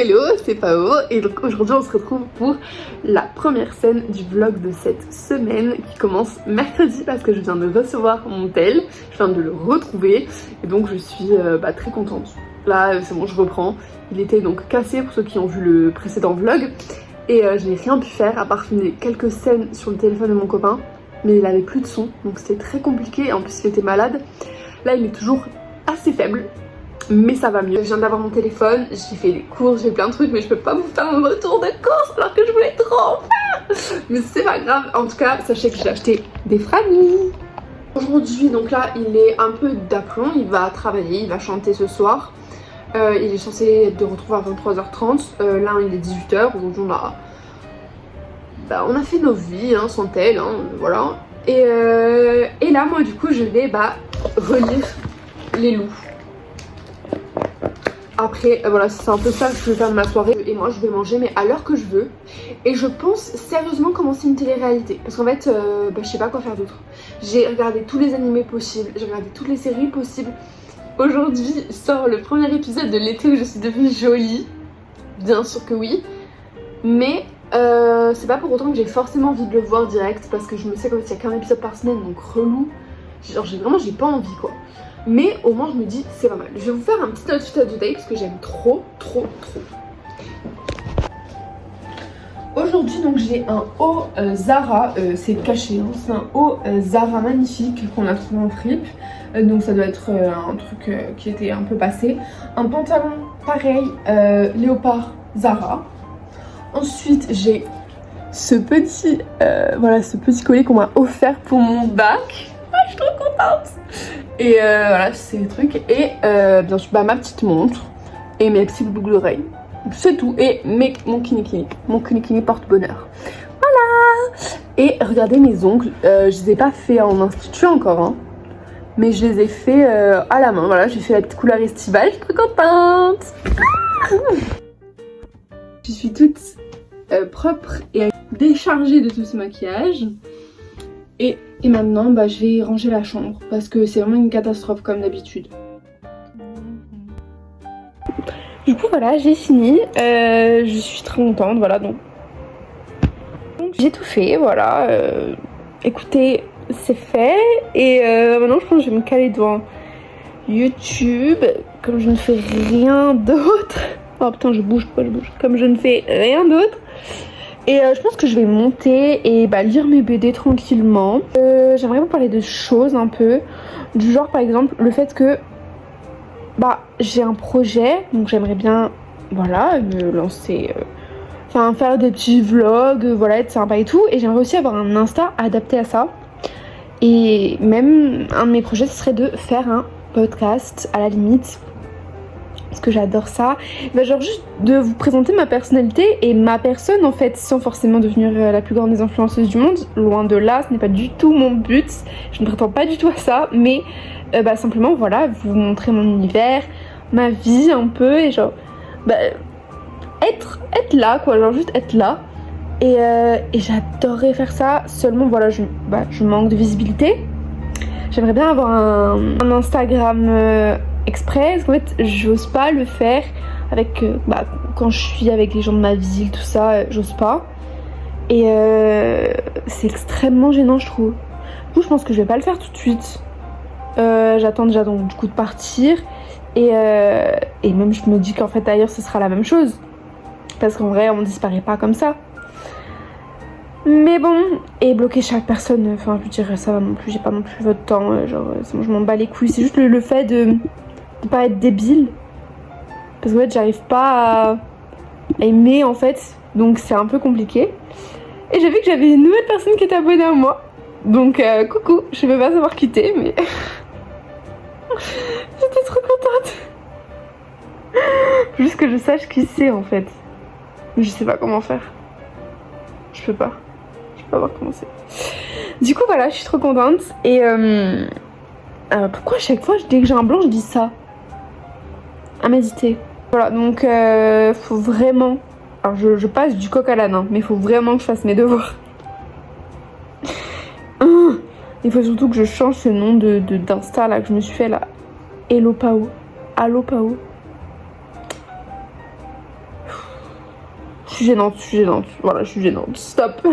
Hello, c'est Pao et donc aujourd'hui on se retrouve pour la première scène du vlog de cette semaine qui commence mercredi parce que je viens de recevoir mon tel, je viens de le retrouver et donc je suis très contente. Là c'est bon, je reprends. Il était donc cassé pour ceux qui ont vu le précédent vlog et je n'ai rien pu faire à part filmer quelques scènes sur le téléphone de mon copain, mais il avait plus de son donc c'était très compliqué et en plus il était malade. Là il est toujours assez faible. Mais ça va mieux. Je viens d'avoir mon téléphone, j'ai fait des courses, j'ai plein de trucs, mais je peux pas vous faire un retour de course alors que je voulais trop en faire. Mais c'est pas grave, en tout cas, sachez que j'ai acheté des franis. Aujourd'hui, donc là, il est un peu d'aplomb, il va travailler, il va chanter ce soir. Il est censé être de retour à 23h30, là il est 18h, aujourd'hui on a fait nos vies, hein, sans tel, hein, voilà. Et là, moi du coup, je vais relire Les Loups. Après voilà, c'est un peu ça que je vais faire de ma soirée. Et moi je vais manger mais à l'heure que je veux. Et je pense sérieusement commencer une télé-réalité. Parce qu'en fait je sais pas quoi faire d'autre. J'ai regardé tous les animés possibles, j'ai regardé toutes les séries possibles. Aujourd'hui sort le premier épisode de l'été où je suis devenue jolie. Bien sûr que oui. Mais c'est pas pour autant que j'ai forcément envie de le voir direct. Parce que je me sais qu'en fait il y a qu'un épisode par semaine, donc relou. Genre j'ai pas envie quoi. Mais au moins je me dis c'est pas mal. Je vais vous faire un petit outfit of the day parce que j'aime trop. Aujourd'hui donc j'ai un haut Zara, c'est caché, hein, c'est un haut Zara magnifique qu'on a trouvé en fripe. Donc ça doit être un truc qui était un peu passé. Un pantalon pareil, léopard Zara. Ensuite j'ai ce petit collier qu'on m'a offert pour mon bac. Ah, je suis trop contente. Et voilà, c'est les trucs. Et bien sûr, ma petite montre. Et mes petites boucles d'oreilles. C'est tout. Et mon kinikini. Mon kinikini porte-bonheur. Voilà. Et regardez mes ongles. Je les ai pas fait en institut encore. Hein. Mais je les ai fait à la main. Voilà, j'ai fait la petite couleur estivale. Je suis trop contente. Je suis toute propre et déchargée de tout ce maquillage. Et maintenant, je vais ranger la chambre parce que c'est vraiment une catastrophe comme d'habitude. Du coup, voilà, j'ai fini. Je suis très contente, voilà. Donc j'ai tout fait, voilà. Écoutez, c'est fait. Et maintenant, je pense que je vais me caler devant YouTube. Comme je ne fais rien d'autre. Oh putain, je bouge. Comme je ne fais rien d'autre. Et je pense que je vais monter et lire mes BD tranquillement. J'aimerais vous parler de choses un peu. Du genre par exemple le fait que j'ai un projet. Donc j'aimerais bien me lancer. Faire des petits vlogs, être sympa et tout. Et j'aimerais aussi avoir un Insta adapté à ça. Et même un de mes projets ce serait de faire un podcast à la limite. Parce que j'adore ça. Genre juste de vous présenter ma personnalité et ma personne en fait, sans forcément devenir la plus grande des influenceuses du monde. Loin de là, ce n'est pas du tout mon but. Je ne prétends pas du tout à ça. Mais simplement vous montrer mon univers, ma vie un peu. Et genre être là quoi, genre juste être là. Et j'adorerais faire ça. Seulement je manque de visibilité. J'aimerais bien avoir un Instagram exprès, parce qu'en fait j'ose pas le faire avec quand je suis avec les gens de ma ville, tout ça, j'ose pas. Et c'est extrêmement gênant je trouve. Du coup je pense que je vais pas le faire tout de suite. J'attends déjà donc du coup de partir. Et même je me dis qu'en fait ailleurs ce sera la même chose. Parce qu'en vrai on disparaît pas comme ça. Mais bon, et bloquer chaque personne, je veux dire ça va non plus, j'ai pas non plus votre temps, je m'en bats les couilles. C'est juste le fait de pas être débile. Parce que en fait j'arrive pas à aimer en fait, donc c'est un peu compliqué. Et j'ai vu que j'avais une nouvelle personne qui était abonnée à moi. Donc coucou, je vais pas savoir quitter mais j'étais trop contente. Juste que je sache qui c'est en fait. Mais je sais pas comment faire. Je peux pas voir comment c'est. Du coup voilà, je suis trop contente. Et pourquoi à chaque fois dès que j'ai un blanc je dis ça? À méditer. Voilà donc faut vraiment. Alors je passe du coq à l'âne hein, mais il faut vraiment que je fasse mes devoirs. Il faut surtout que je change ce nom d'insta là que je me suis fait là. Hello Pao. Allo Pao. suis gênante, voilà, je suis gênante, stop.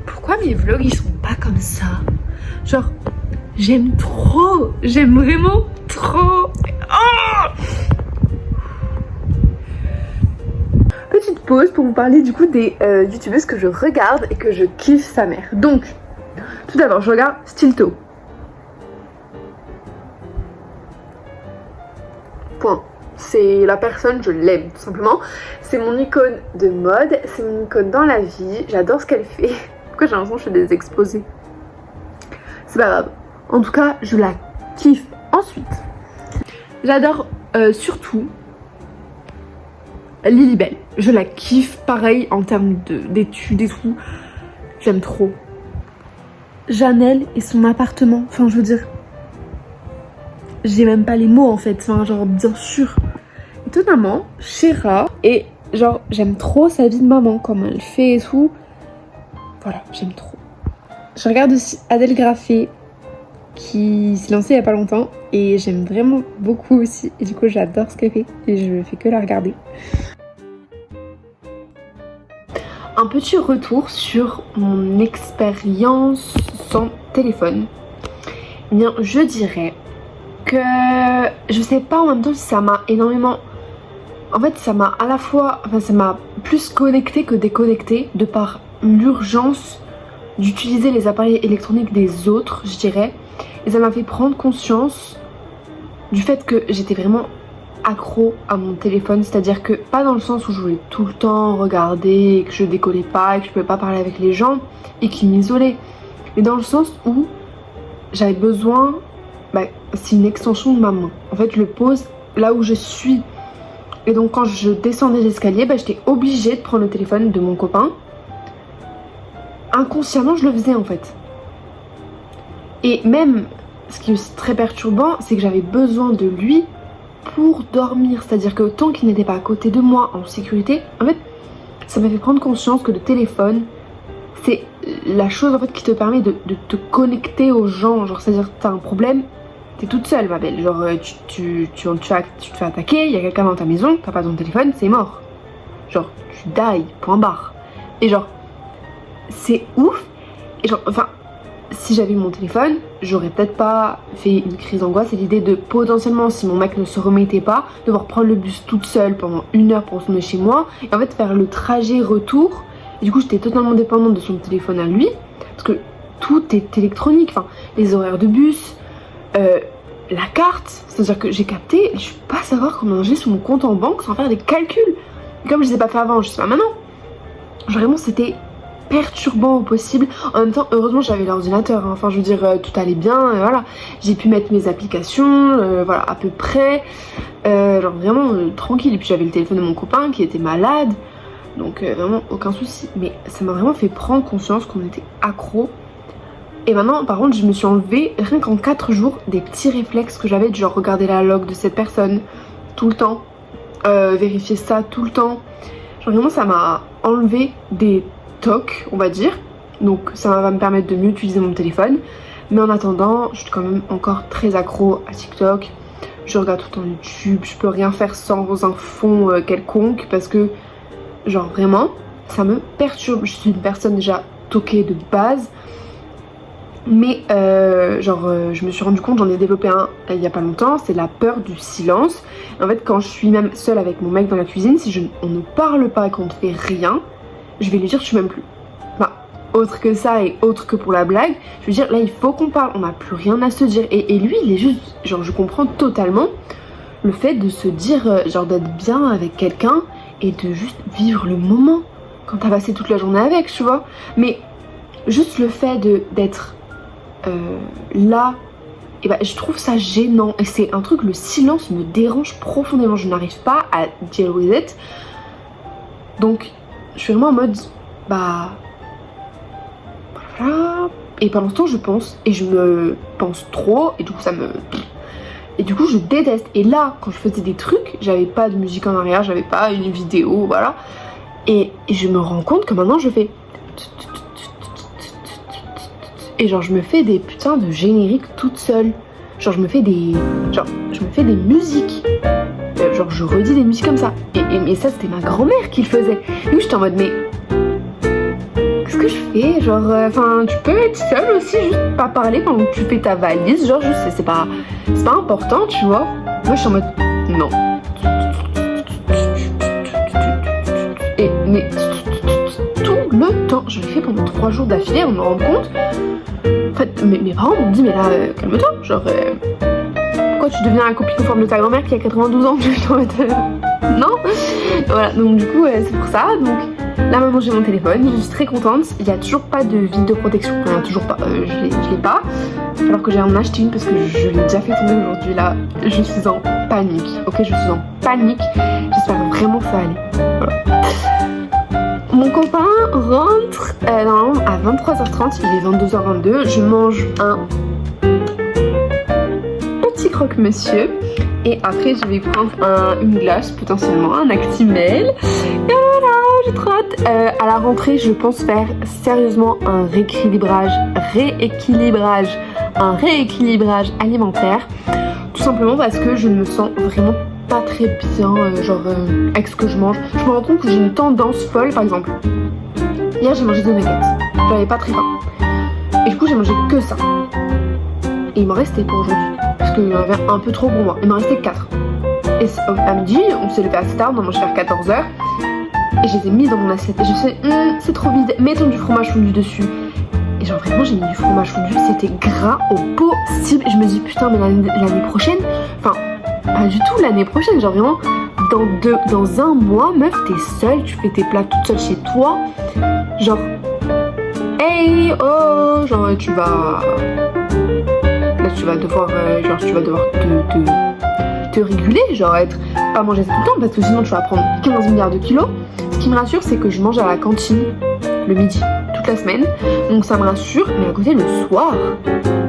Pourquoi mes vlogs ils sont pas comme ça? Genre, j'aime vraiment trop. Oh, petite pause pour vous parler du coup des youtubeuses que je regarde et que je kiffe sa mère. Donc, tout d'abord, je regarde Stilto. Point. C'est la personne, je l'aime tout simplement. C'est mon icône de mode, c'est mon icône dans la vie. J'adore ce qu'elle fait. Pourquoi j'ai l'impression que je fais des exposés? C'est pas grave. En tout cas, je la kiffe. Ensuite, j'adore surtout Lilibelle. Je la kiffe, pareil en termes d'études et tout. J'aime trop. Janelle et son appartement. Enfin, je veux dire, j'ai même pas les mots en fait. Enfin, genre, bien sûr. Étonnamment, Chéra, et genre, j'aime trop sa vie de maman, comment elle fait et tout. Voilà, j'aime trop. Je regarde aussi Adèle Graffé, qui s'est lancée il y a pas longtemps, et j'aime vraiment beaucoup aussi. Et du coup, j'adore ce qu'elle fait, et je fais que la regarder. Un petit retour sur mon expérience sans téléphone. Eh bien, je dirais que je sais pas en même temps si ça m'a énormément... En fait, ça m'a à la fois... Enfin, ça m'a plus connecté que déconnecté de par l'urgence d'utiliser les appareils électroniques des autres, je dirais. Et ça m'a fait prendre conscience du fait que j'étais vraiment accro à mon téléphone. C'est-à-dire que, pas dans le sens où je voulais tout le temps regarder, et que je décollais pas, et que je pouvais pas parler avec les gens, et qui m'isolait. Mais dans le sens où j'avais besoin... c'est une extension de ma main. En fait, je le pose là où je suis. Et donc quand je descendais l'escalier, j'étais obligée de prendre le téléphone de mon copain. Inconsciemment, je le faisais en fait. Et même, ce qui est aussi très perturbant, c'est que j'avais besoin de lui pour dormir. C'est-à-dire que tant qu'il n'était pas à côté de moi en sécurité, en fait, ça m'a fait prendre conscience que le téléphone, c'est la chose en fait qui te permet de te connecter aux gens. Genre, c'est-à-dire que t'as un problème, t'es toute seule ma belle, genre tu te fais attaquer, il y a quelqu'un dans ta maison, t'as pas ton téléphone, c'est mort. Genre tu die, point barre. Et genre c'est ouf. Et genre enfin si j'avais eu mon téléphone, j'aurais peut-être pas fait une crise d'angoisse. Et l'idée de potentiellement, si mon mec ne se remettait pas, devoir prendre le bus toute seule pendant 1 heure pour retourner chez moi, et en fait faire le trajet retour. Et du coup j'étais totalement dépendante de son téléphone à lui, parce que tout est électronique, enfin les horaires de bus, la carte, c'est-à-dire que j'ai capté, je peux pas savoir combien j'ai sur mon compte en banque sans faire des calculs. Et comme je les ai pas fait avant, je sais pas maintenant. Genre vraiment c'était perturbant au possible. En même temps, heureusement j'avais l'ordinateur, hein. Enfin je veux dire, tout allait bien, voilà. J'ai pu mettre mes applications, voilà, à peu près, genre vraiment tranquille. Et puis j'avais le téléphone de mon copain qui était malade, donc vraiment aucun souci. Mais ça m'a vraiment fait prendre conscience qu'on était accro. Et maintenant, par contre, je me suis enlevé rien qu'en 4 jours des petits réflexes que j'avais, du genre regarder la log de cette personne tout le temps, vérifier ça tout le temps. Genre vraiment, ça m'a enlevé des tocs, on va dire. Donc ça va me permettre de mieux utiliser mon téléphone. Mais en attendant, je suis quand même encore très accro à TikTok. Je regarde tout le temps YouTube, je peux rien faire sans un fond quelconque, parce que genre vraiment, ça me perturbe. Je suis une personne déjà toquée de base. Mais je me suis rendu compte, j'en ai développé un il y a pas longtemps, c'est la peur du silence. En fait, quand je suis même seule avec mon mec dans la cuisine, si on ne parle pas et qu'on ne fait rien, je vais lui dire je m'aime plus. Enfin, autre que ça et autre que pour la blague, je veux dire là il faut qu'on parle, on n'a plus rien à se dire. Et lui il est juste, genre je comprends totalement le fait de se dire, genre d'être bien avec quelqu'un et de juste vivre le moment quand t'as passé toute la journée avec, tu vois. Mais juste le fait d'être là, et je trouve ça gênant. Et c'est un truc, le silence me dérange profondément. Je n'arrive pas à deal with it. Donc je suis vraiment en mode voilà. Et pendant ce temps je pense, et je me pense trop, et du coup ça me... Et du coup je déteste. Et là quand je faisais des trucs, j'avais pas de musique en arrière, j'avais pas une vidéo, voilà. Et je me rends compte que maintenant je fais... Et genre je me fais des putains de génériques toute seule. Genre je me fais des... Genre je je me fais des musiques. Genre je redis des musiques comme ça. Et ça c'était ma grand-mère qui le faisait. Et où j'étais en mode mais qu'est-ce que je fais? Genre enfin tu peux être seule aussi, juste pas parler pendant que tu fais ta valise. Genre juste c'est pas important tu vois. Moi je suis en mode non. Et mais tout le temps, je l'ai fait pendant 3 jours d'affilée, on me rend compte. En fait mes parents m'ont dit mais là calme-toi, genre pourquoi tu deviens la copine conforme de ta grand-mère qui a 92 ans? Non. Voilà, donc du coup c'est pour ça. Donc là maintenant j'ai mon téléphone, je suis très contente. Il n'y a toujours pas de vide de protection, enfin, toujours pas, je l'ai pas. Alors que j'ai en acheté une parce que je l'ai déjà fait tomber aujourd'hui. Là je suis en panique, ok, je suis en panique. J'espère vraiment que ça va aller. Voilà. Mon copain rentre normalement à 23h30, il est 22h22. Je mange un petit croque-monsieur et après je vais prendre une glace, potentiellement un Actimel. Et voilà, j'ai trop hâte. À la rentrée, je pense faire sérieusement un rééquilibrage alimentaire. Tout simplement parce que je ne me sens vraiment pas très bien avec ce que je mange. Je me rends compte que j'ai une tendance folle. Par exemple, hier j'ai mangé des nuggets, j'avais pas très faim et du coup j'ai mangé que ça et il m'en restait pour aujourd'hui parce qu'il y en avait un peu trop pour moi. Il m'en restait 4 et à midi on s'est levé assez tard, on a mangé vers 14h et je les ai mis dans mon assiette et je sais c'est trop vide, mettons du fromage fondu dessus. Et genre vraiment j'ai mis du fromage fondu, c'était gras au possible. Je me dis putain mais l'année prochaine, enfin pas du tout l'année prochaine, genre vraiment dans un mois, meuf, t'es seule, tu fais tes plats toute seule chez toi. Genre, hey, oh, genre tu vas devoir, te réguler, genre pas manger ça tout le temps parce que sinon tu vas prendre 15 milliards de kilos. Ce qui me rassure, c'est que je mange à la cantine le midi toute la semaine, donc ça me rassure. Mais à côté le soir,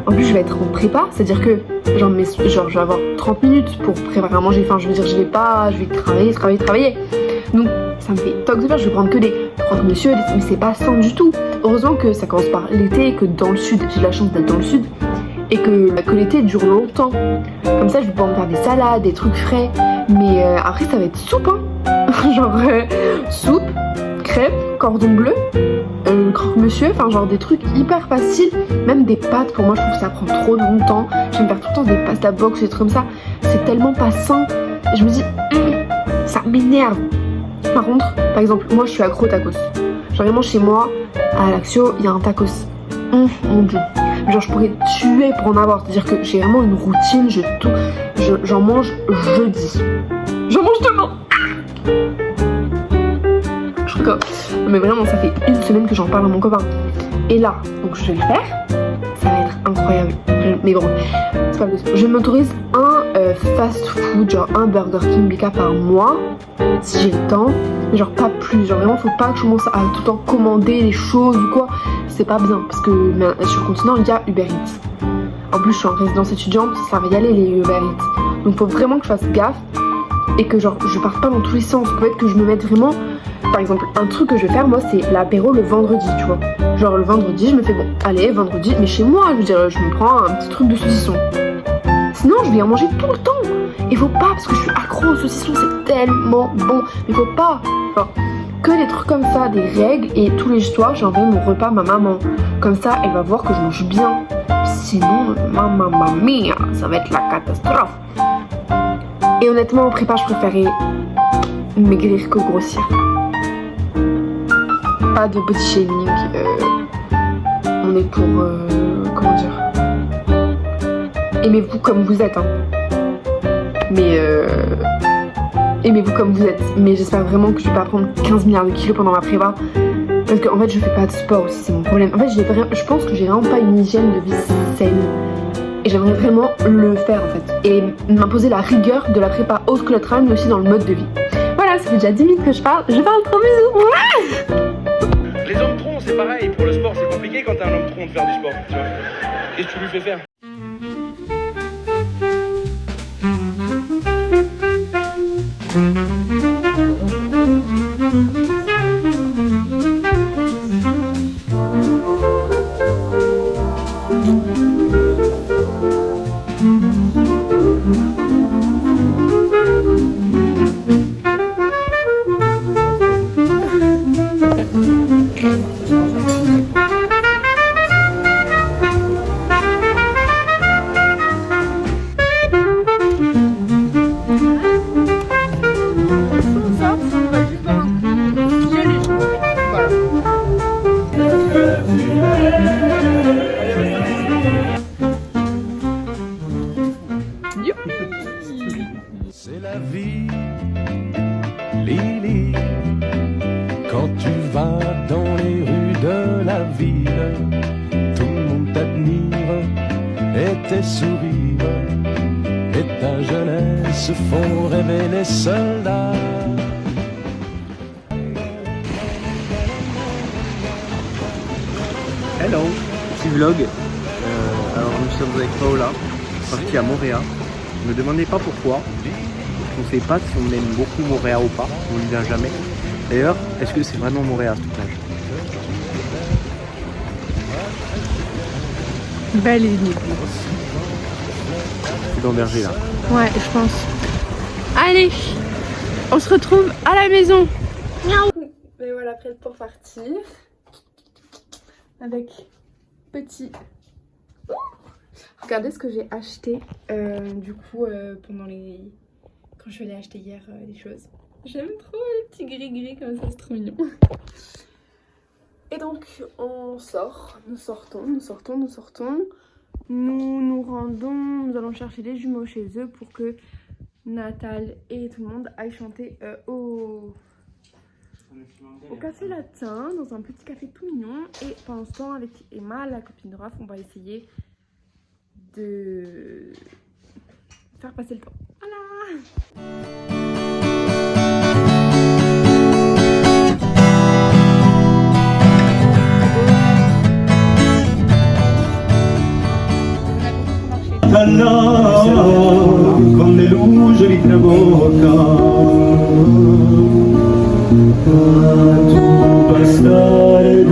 en plus je vais être en prépa, c'est-à-dire que je vais avoir 30 minutes pour préparer à manger. Enfin je veux dire je vais travailler. Donc ça me fait toc de faire, je vais prendre que des croque-monsieur, mais c'est pas sain du tout. Heureusement que ça commence par l'été et que dans le sud, j'ai la chance d'être dans le sud et que l'été dure longtemps. Comme ça je vais pouvoir me faire des salades, des trucs frais. Mais après ça va être soupe genre soupe, crêpes, cordon bleu, croque-monsieur, enfin genre des trucs hyper faciles. Même des pâtes, pour moi je trouve que ça prend trop longtemps. Je vais me faire tout le temps des pasta box, des trucs comme ça. C'est tellement pas sain. Et je me dis, ça m'énerve. Par contre, par exemple, moi je suis accro tacos. Genre vraiment chez moi, à Ajaccio, il y a un tacos. Mon dieu. Genre je pourrais tuer pour en avoir. C'est-à-dire que j'ai vraiment une routine, j'en mange jeudi. J'en mange demain. Je rigole. Mais vraiment ça fait une semaine que j'en parle à mon copain. Et là, donc je vais le faire. Ça va être incroyable. Mais bon, c'est pas possible. Je m'autorise un fast food, genre un Burger King BK par mois, si j'ai le temps. Mais genre pas plus. Genre vraiment faut pas que je commence à tout le temps commander les choses ou quoi. C'est pas bien parce que sur le continent il y a Uber Eats. En plus je suis en résidence étudiante, ça va y aller les Uber Eats. Donc faut vraiment que je fasse gaffe et que genre je parte pas dans tous les sens. En fait que je me mette vraiment. Par exemple, un truc que je vais faire moi c'est l'apéro le vendredi, tu vois. Genre le vendredi je me fais bon, allez vendredi, mais chez moi je veux dire je me prends un petit truc de saucisson. Sinon je vais en manger tout le temps. Il faut pas parce que je suis accro au saucisson, c'est tellement bon. Mais faut pas. Genre, que des trucs comme ça, des règles et tous les soirs j'ai envoyé mon repas à ma maman. Comme ça elle va voir que je mange bien. Sinon, mamma mia, ça va être la catastrophe. Et honnêtement en prépa je préférais maigrir que grossir. Pas de body shaming, on est pour, comment dire, aimez-vous comme vous êtes, hein. Mais aimez-vous comme vous êtes. Mais j'espère vraiment que je vais pas prendre 15 milliards de kilos pendant ma prépa. Parce qu'en fait je fais pas de sport aussi, c'est mon problème. En fait je pense que j'ai vraiment pas une hygiène de vie saine. Et j'aimerais vraiment le faire en fait. Et m'imposer la rigueur de la prépa haute collatérale mais aussi dans le mode de vie. Voilà, ça fait déjà 10 minutes que je parle. Je parle trop, bisous. Les hommes troncs, c'est pareil. Pour le sport, c'est compliqué quand t'es un homme tronc de faire du sport. Tu vois. Qu'est-ce que tu lui fais faire? tes sourires et ta jeunesse font rêver les soldats. Hello, petit vlog. Alors nous sommes avec Paola, partie à Moréa. Ne me demandez pas pourquoi. On ne sait pas si on aime beaucoup Moréa ou pas. On n'y vient jamais. D'ailleurs, est-ce que c'est vraiment Moréa cette plage? Belle énigme. C'est dans Berger là. Ouais, je pense. Allez, on se retrouve à la maison. Mais voilà, prête pour partir. Avec petit... Ouh, regardez ce que j'ai acheté du coup pendant les... Quand je suis allée acheter hier les choses. J'aime trop les petits gris-gris comme ça, c'est trop mignon. Et donc on sort, nous sortons. Nous rendons, nous allons chercher les jumeaux chez eux pour que Natal et tout le monde aillent chanter au café latin, dans un petit café tout mignon. Et pendant ce temps, avec Emma, la copine de Raph, on va essayer de faire passer le temps. Voilà. Con le luci di traboca tu bastare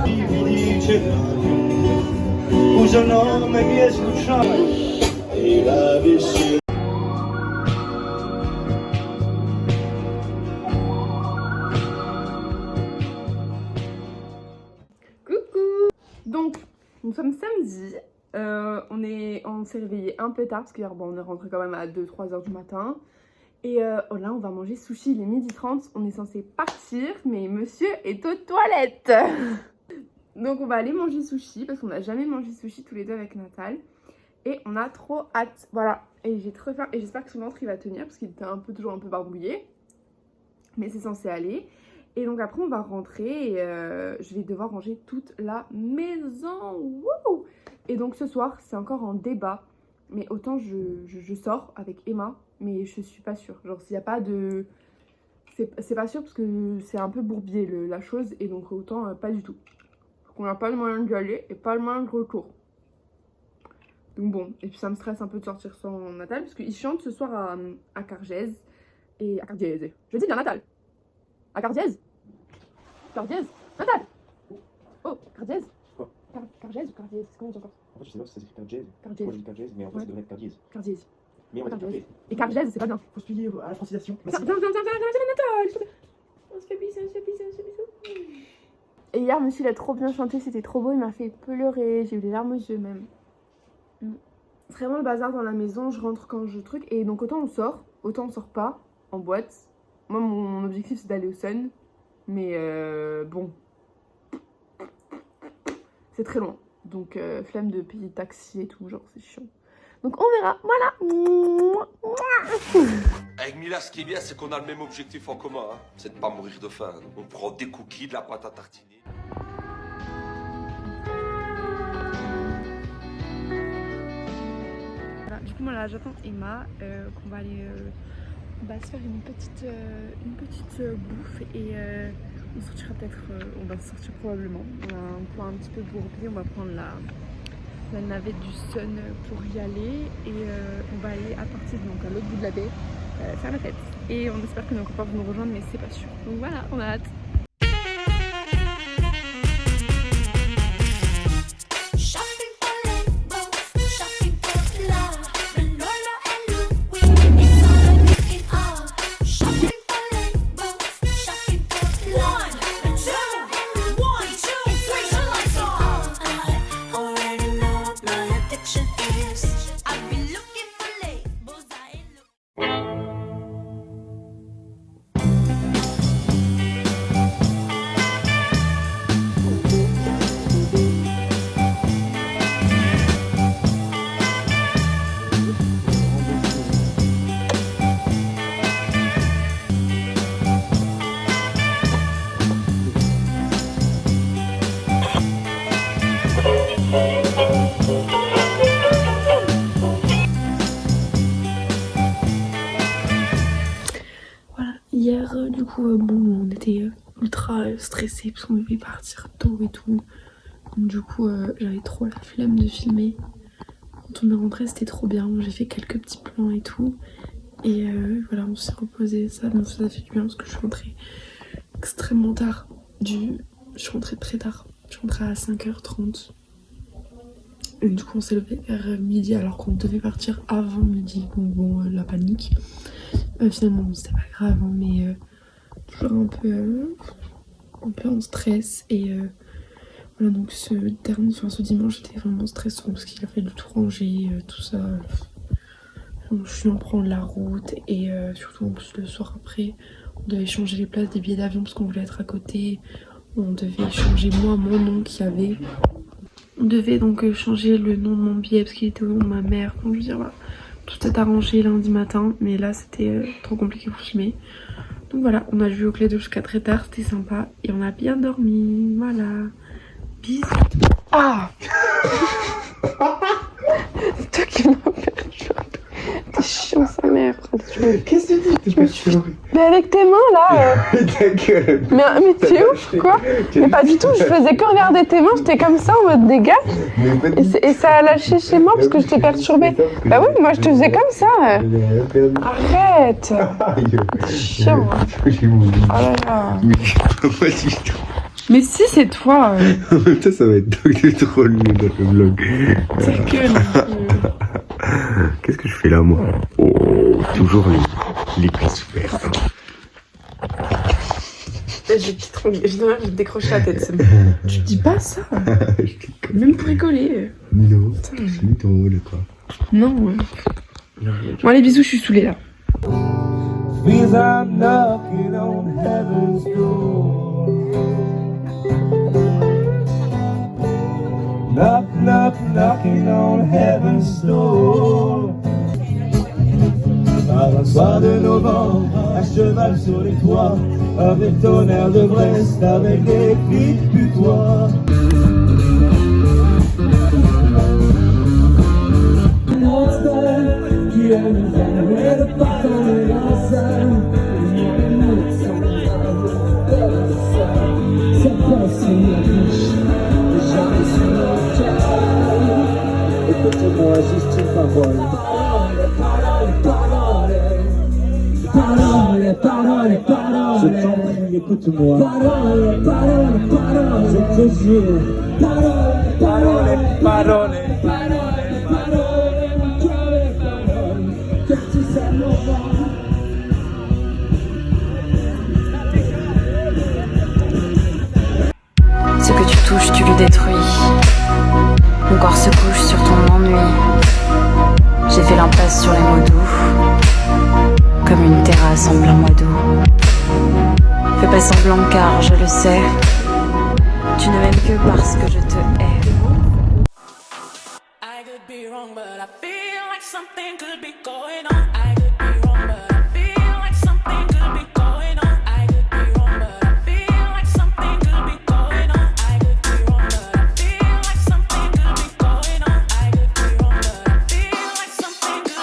mi dice usa un nome che è sluciato e la visione. Coucou. Donc, nous sommes samedi. On s'est réveillé un peu tard parce qu'hier on est rentré quand même à 2-3 heures du matin. Et là on va manger sushi, il est 12h30. On est censé partir mais monsieur est aux toilettes. Donc on va aller manger sushi parce qu'on n'a jamais mangé sushi tous les deux avec Natal. Et on a trop hâte, voilà. Et j'ai trop faim et j'espère que son ventre il va tenir parce qu'il était toujours un peu barbouillé. Mais c'est censé aller. Et donc après on va rentrer et je vais devoir ranger toute la maison. Wouh! Et donc ce soir c'est encore en débat. Mais autant je sors avec Emma, mais je suis pas sûre. Genre s'il n'y a pas de... C'est pas sûr parce que c'est un peu bourbier la chose. Et donc autant pas du tout. Donc on n'a pas le moyen d'y aller et pas le moyen de retour. Donc bon, et puis ça me stresse un peu de sortir sans Natal parce qu'il chante ce soir à Cargèse. Et à Cargèse. Je dis bien Natal. À Cargèse. Cargèse. Natal. Oh, Cargèse. Quoi? Cargèse ou Cargèse? C'est comment on dit encore? En fait, je sais pas si ça s'écrit Cargèse. Cargèse. Moi je dis Cargèse, mais en fait ça devrait être Cargèse. Cargèse. Mais on va dire Cargèse. Cargèse. Et Cargèse, c'est pas bien. Faut se plier à la francisation. Viens, Natal. On se fait bisous, on se fait bisous. Et hier, monsieur, il a trop bien chanté, c'était trop beau, il m'a fait pleurer, j'ai eu des larmes aux yeux même. C'est vraiment le bazar dans la maison, je rentre quand je truc. Et donc autant on sort pas en boîte. Moi mon objectif c'est d'aller au Sun. Mais bon, c'est très loin. Donc flemme de payer taxi et tout, genre c'est chiant. Donc on verra, voilà. Avec Mila, ce qui est bien, c'est qu'on a le même objectif en commun, hein. C'est de pas mourir de faim. On prend des cookies, de la pâte à tartiner. Voilà, du coup moi là j'attends Emma, qu'on va aller se faire une petite bouffe et on sortira peut-être, on va sortir probablement. On a un coin un petit peu bourbier, on va prendre la navette du Sun pour y aller et on va aller à partir donc à l'autre bout de la baie faire la fête. Et on espère que nos copains vont nous rejoindre mais c'est pas sûr. Donc voilà, on a hâte. Voilà, hier du coup bon on était ultra stressés parce qu'on devait partir tôt et tout. Donc du coup j'avais trop la flemme de filmer. Quand on est rentré c'était trop bien, j'ai fait quelques petits plans et tout. Et voilà, on s'est reposé, ça fait du bien parce que je suis rentrée extrêmement tard. Je suis rentrée très tard, je suis rentrée à 5h30. Et du coup on s'est levé vers midi alors qu'on devait partir avant midi. Donc bon, la panique. Finalement c'était pas grave hein, mais toujours un peu en stress. Et voilà, donc ce dimanche était vraiment stressant parce qu'il a fallu tout ranger, tout ça. Je suis en prendre la route et surtout en plus le soir après on devait changer les places des billets d'avion parce qu'on voulait être à côté. On devait changer mon nom qu'il y avait. On devait donc changer le nom de mon billet parce qu'il était au nom de ma mère. Donc je veux dire voilà, tout est arrangé lundi matin mais là c'était trop compliqué pour filmer. Donc voilà, on a joué au Clé-Doh jusqu'à très tard, c'était sympa et on a bien dormi. Voilà, bisous. Ah c'est toi qui m'as perturbé. T'es chiant sa mère. Qu'est-ce que tu dis? T'es perturbé. Mais avec tes mains là Ta gueule. Mais t'es ouf quoi? Mais pas du tout, je faisais que regarder tes mains, j'étais comme ça en mode dégâts. Et ça a lâché chez moi parce que je t'ai perturbé. Bah oui, moi je te faisais comme ça. Arrête. T'es chiant. Oh là là. Mais si c'est toi. En même temps, ça va être trop nul dans le vlog. Ta gueule. Qu'est-ce que je fais là, moi? Oh, toujours les cuisses ouvertes. Je vais te décrocher la tête, c'est bon. Tu dis pas ça. Même pour rigoler. Non, c'est drôle quoi. Non, ouais. Bon allez, bisous, je suis saoulée là. Feels I'm knocking on heaven's door. Knock, knock, knocking on heaven's door. Par un soir de novembre, à cheval sur les toits, avec tonnerre de Brest, avec des cris de putois. Qui aime jamais le parler dans ça. Ça passe sur la bouche, jamais sur le cœur. Écoute-moi juste une parole. Parole, parole, parole. Je t'en prie, écoute-moi. Parole, parole, parole. Je te jure. Parole, parole, parole. Ce que tu touches, tu le détruis. Mon corps se couche sur ton ennui. J'ai fait l'impasse sur les mots doux, comme une terrasse en plein mois d'août. Fais pas semblant car je le sais, tu ne m'aimes que parce que je te hais. I could be wrong, but I feel like something could be going on. I could be wrong, but I feel like something could be going on. I could be wrong, but I feel like something could be going on. I could be wrong, but I feel like something could be going on. I could be wrong, but I feel like something could be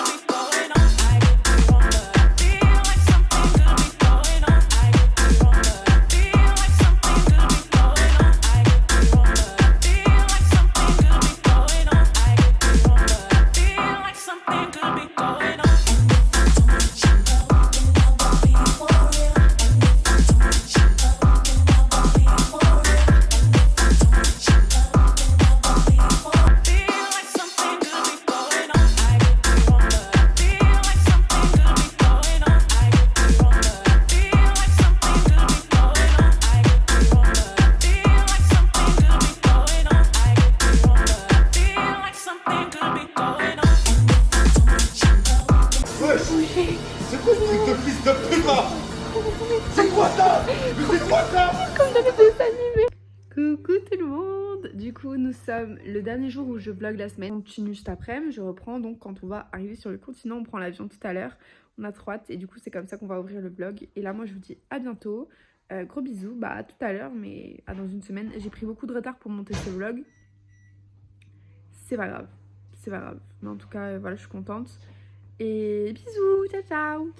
going on. I could be wrong, but I feel like something could be going on. I could be wrong, but I feel like something could be going on. I could be wrong, but I feel like something could be going on. I could be wrong, but I feel like something could be going on. C'est quoi ce truc de fils de pute là? C'est quoi ça? Mais c'est quoi ça? Comme dans les dessins animés. Coucou tout le monde. Du coup nous sommes le dernier jour où je vlog la semaine. On continue juste après, mais je reprends donc quand on va arriver sur le continent. On prend l'avion tout à l'heure. On a trop hâte et du coup c'est comme ça qu'on va ouvrir le vlog. Et là moi je vous dis à bientôt. Gros bisous, bah à tout à l'heure, mais à dans une semaine. J'ai pris beaucoup de retard pour monter ce vlog. c'est pas grave. C'est pas grave. Mais en tout cas, voilà, je suis contente. Et bisous, ciao ciao.